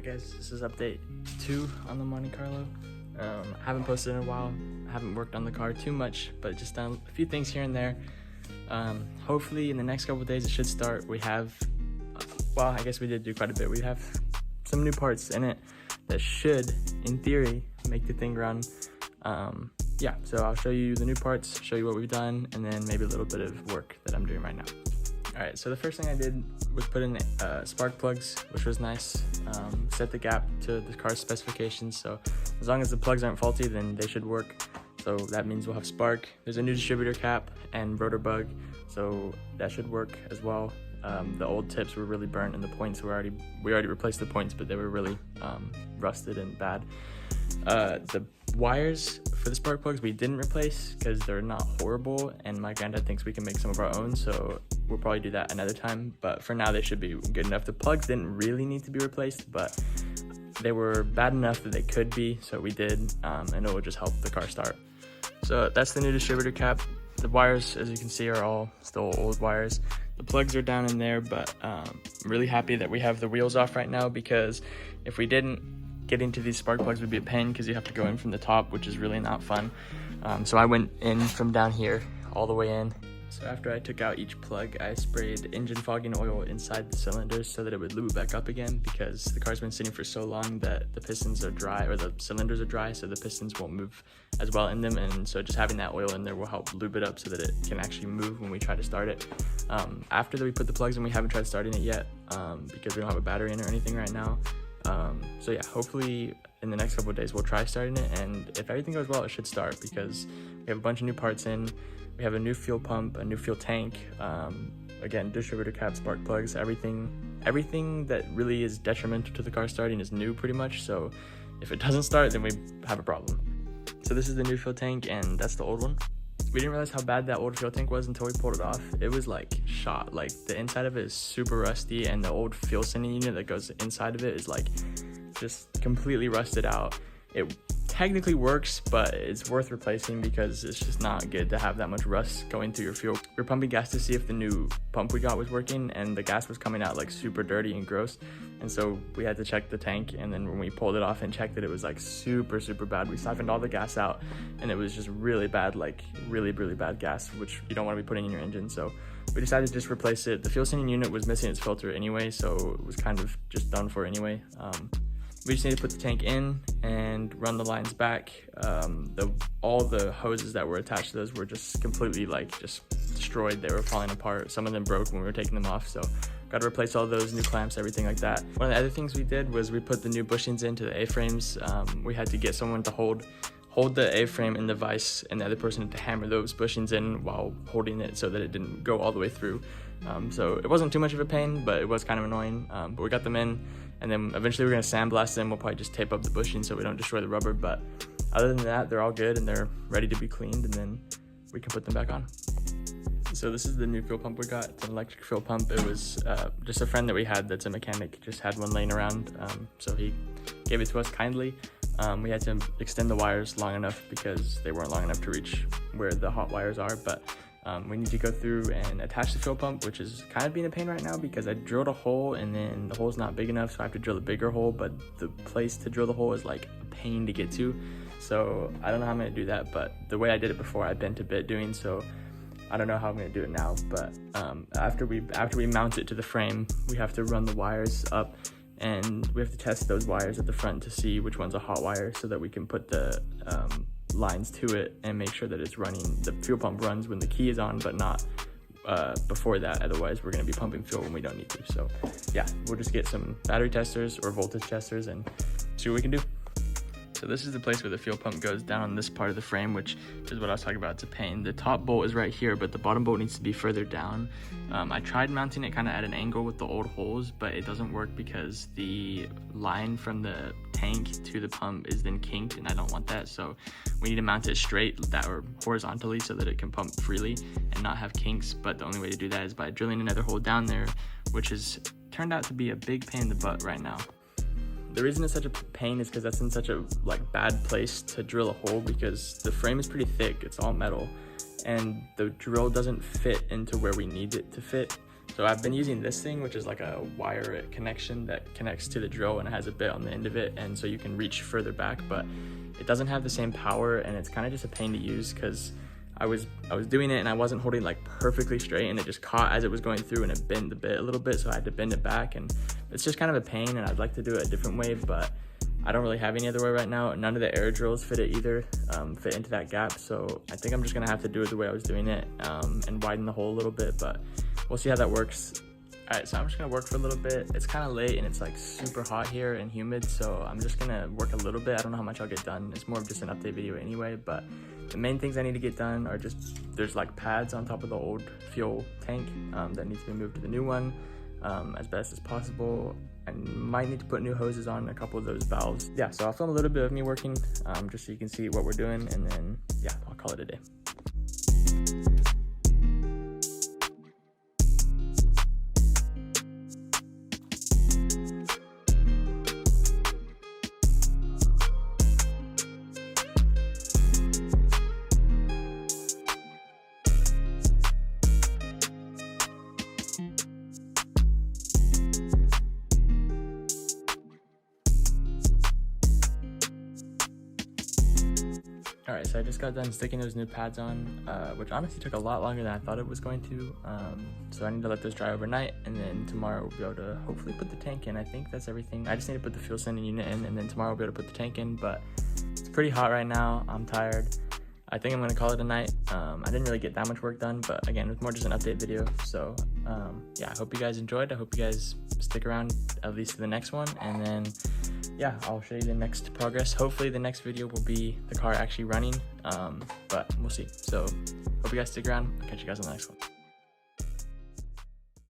Alright guys, this is update 2 on the Monte Carlo. I haven't posted in a while, I haven't worked on the car too much, but just done a few things here and there. Hopefully in the next couple of days it should start. We have, well, I guess we did do quite a bit. We have some new parts in it that should, in theory, make the thing run. Yeah, so I'll show you the new parts, show you what we've done, and then maybe a little bit of work that I'm doing right now. Alright, so the first thing I did was put in spark plugs, which was nice. Set the gap to the car's specifications, so as long as the plugs aren't faulty, then they should work. So that means we'll have spark. There's a new distributor cap and rotor bug, so that should work as well. The old tips were really burnt, and the points were we already replaced the points, but they were really rusted and bad. The wires for the spark plugs we didn't replace because they're not horrible, and my granddad thinks we can make some of our own, so we'll probably do that another time, but for now they should be good enough. The plugs didn't really need to be replaced, but they were bad enough that they could be, so we did, and it will just help the car start. So that's the new distributor cap. The wires, as you can see, are all still old wires. The plugs are down in there, but I'm really happy that we have the wheels off right now, because if we didn't, getting to these spark plugs would be a pain because you have to go in from the top, which is really not fun. So I went in from down here all the way in. So after I took out each plug, I sprayed engine fogging oil inside the cylinders so that it would lube back up again, because the car's been sitting for so long that the pistons are dry, or the cylinders are dry, so the pistons won't move as well in them, and so just having that oil in there will help lube it up so that it can actually move when we try to start it. After that, we put the plugs in. We haven't tried starting it yet because we don't have a battery in or anything right now. So yeah, hopefully in the next couple of days we'll try starting it, and if everything goes well, it should start, because we have a bunch of new parts in. We have a new fuel pump, a new fuel tank, again, distributor cap, spark plugs, everything that really is detrimental to the car starting is new pretty much, so if it doesn't start, then we have a problem. So this is the new fuel tank, and that's the old one. We didn't realize how bad that old fuel tank was until we pulled it off. It was like shot, like the inside of it is super rusty, and the old fuel sending unit that goes inside of it is like just completely rusted out. It technically works, but it's worth replacing because it's just not good to have that much rust going through your fuel. We were pumping gas to see if the new pump we got was working, and the gas was coming out like super dirty and gross, and so we had to check the tank, and then when we pulled it off and checked it, it was like super bad. We siphoned all the gas out, and it was just really bad, like really bad gas, which you don't want to be putting in your engine. So we decided to just replace it. The fuel sending unit was missing its filter anyway, so it was kind of just done for anyway. We just need to put the tank in and run the lines back. All the hoses that were attached to those were just completely just destroyed. They were falling apart. Some of them broke when we were taking them off, so got to replace all those, new clamps, everything like that. One of the other things we did was we put the new bushings into the A-frames. We had to get someone to hold the A-frame in the vise, and the other person had to hammer those bushings in while holding it so that it didn't go all the way through. So it wasn't too much of a pain, but it was kind of annoying. But we got them in, and then eventually we're going to sandblast them. We'll probably just tape up the bushing so we don't destroy the rubber, but other than that, they're all good and they're ready to be cleaned, and then we can put them back on. So this is the new fuel pump we got. It's an electric fuel pump. It was just a friend that we had that's a mechanic, just had one laying around, so he gave it to us kindly. We had to extend the wires long enough because they weren't long enough to reach where the hot wires are, but we need to go through and attach the fuel pump, which is kind of being a pain right now because I drilled a hole and then the hole's not big enough, so I have to drill a bigger hole, but the place to drill the hole is like a pain to get to. So I don't know how I'm going to do that, but the way I did it before, I bent a bit doing, so I don't know how I'm going to do it now. But after we mount it to the frame, we have to run the wires up, and we have to test those wires at the front to see which one's a hot wire so that we can put the lines to it and make sure that it's running. The fuel pump runs when the key is on, but not before that. Otherwise, we're going to be pumping fuel when we don't need to. So yeah, we'll just get some battery testers or voltage testers and see what we can do. So this is the place where the fuel pump goes down on this part of the frame, which is what I was talking about. It's a pain. The top bolt is right here, but the bottom bolt needs to be further down. I tried mounting it kind of at an angle with the old holes, but it doesn't work because the line from the tank to the pump is then kinked, and I don't want that. So we need to mount it straight or horizontally so that it can pump freely and not have kinks. But the only way to do that is by drilling another hole down there, which has turned out to be a big pain in the butt right now. The reason it's such a pain is because that's in such a bad place to drill a hole, because the frame is pretty thick, it's all metal, and the drill doesn't fit into where we need it to fit. So I've been using this thing, which is like a wire connection that connects to the drill, and it has a bit on the end of it, and so you can reach further back, but it doesn't have the same power, and it's kind of just a pain to use because I was doing it and I wasn't holding like perfectly straight, and it just caught as it was going through, and it bent the bit a little bit, so I had to bend it back, and it's just kind of a pain, and I'd like to do it a different way, but I don't really have any other way right now. None of the air drills fit it either, fit into that gap, so I think I'm just gonna have to do it the way I was doing it, and widen the hole a little bit, but we'll see how that works. All right, so I'm just gonna work for a little bit. It's kind of late and it's like super hot here and humid, so I'm just gonna work a little bit. I don't know how much I'll get done. It's more of just an update video anyway, but the main things I need to get done are just, there's like pads on top of the old fuel tank that needs to be moved to the new one as best as possible. I might need to put new hoses on a couple of those valves. Yeah, so I'll film a little bit of me working just so you can see what we're doing, and then yeah, I'll call it a day. All right, so I just got done sticking those new pads on, which honestly took a lot longer than I thought it was going to. So I need to let those dry overnight, and then tomorrow we'll be able to hopefully put the tank in. I think that's everything. I just need to put the fuel sending unit in, and then tomorrow we'll be able to put the tank in, but it's pretty hot right now. I'm tired. I think I'm gonna call it a night. I didn't really get that much work done, but again, it was more just an update video. So yeah, I hope you guys enjoyed. I hope you guys stick around at least to the next one, and then yeah, I'll show you the next progress. Hopefully the next video will be the car actually running, but we'll see. So hope you guys stick around. I'll catch you guys on the next one.